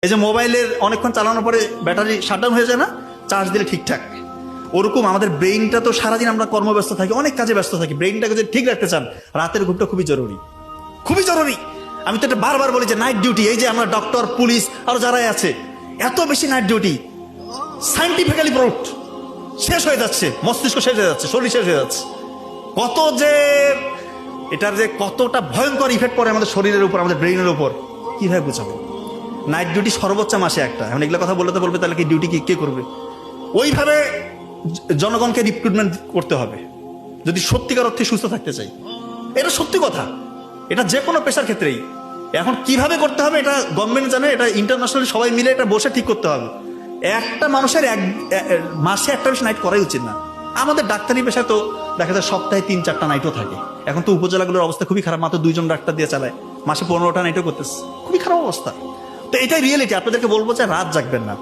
এই যে মোবাইলের অনেকক্ষণ চালানোর পরে ব্যাটারি শাটডাউন হয়ে যায় না, চার্জ দিলে ঠিকঠাক, ওরকম আমাদের ব্রেইনটা তো সারাদিন আমরা কর্মব্যস্ত থাকি, অনেক কাজে ব্যস্ত থাকি। ব্রেইনটাকে যদি ঠিক রাখতে চান, রাতের ঘুমটা খুবই জরুরি, খুবই জরুরি। আমি তো এটা বারবার বলি যে নাইট ডিউটি, এই যে আমরা ডক্টর, পুলিশ আরো যারাই আছে, এত বেশি নাইট ডিউটি সাইন্টিফিক্যালি প্রুভড, শেষ হয়ে যাচ্ছে, মস্তিষ্ক শেষ হয়ে যাচ্ছে, শরীর শেষ হয়ে যাচ্ছে। কত যে এটার যে কতটা ভয়ঙ্কর ইফেক্ট পড়ে আমাদের শরীরের উপর, আমাদের ব্রেইনের উপর, কিভাবে বুঝাবো? নাইট ডিউটি সর্বোচ্চ মাসে একটা। এখন এগুলো কথা বলতে বলবে তাহলে কি ডিউটি কে করবে? ওইভাবে জনগণকে রিক্রুটমেন্ট করতে হবে যদি সত্যিকার অর্থে সুস্থ থাকতে চাই। এটা সত্যি কথা, এটা যে কোনো পেশার ক্ষেত্রেই। এখন কিভাবে করতে হবে এটা গভর্নমেন্ট জানে, এটা ইন্টারন্যাশনালি সবাই মিলে এটা বসে ঠিক করতে হবে। একটা মানুষের মাসে একটা বেশি নাইট করাই উচিত না। আমাদের ডাক্তারি পেশায় তো দেখা যায় সপ্তাহে 3-4টা নাইটও থাকে। এখন তো উপজেলাগুলোর অবস্থা খুবই খারাপ, মাত্র 2জন ডাক্তার দিয়ে চালায়, মাসে 15টা নাইটও করতেছে, খুবই খারাপ অবস্থা। তো এটাই রিয়েলিটি। আপনাদেরকে বলবো যে রাত জাগবেন না।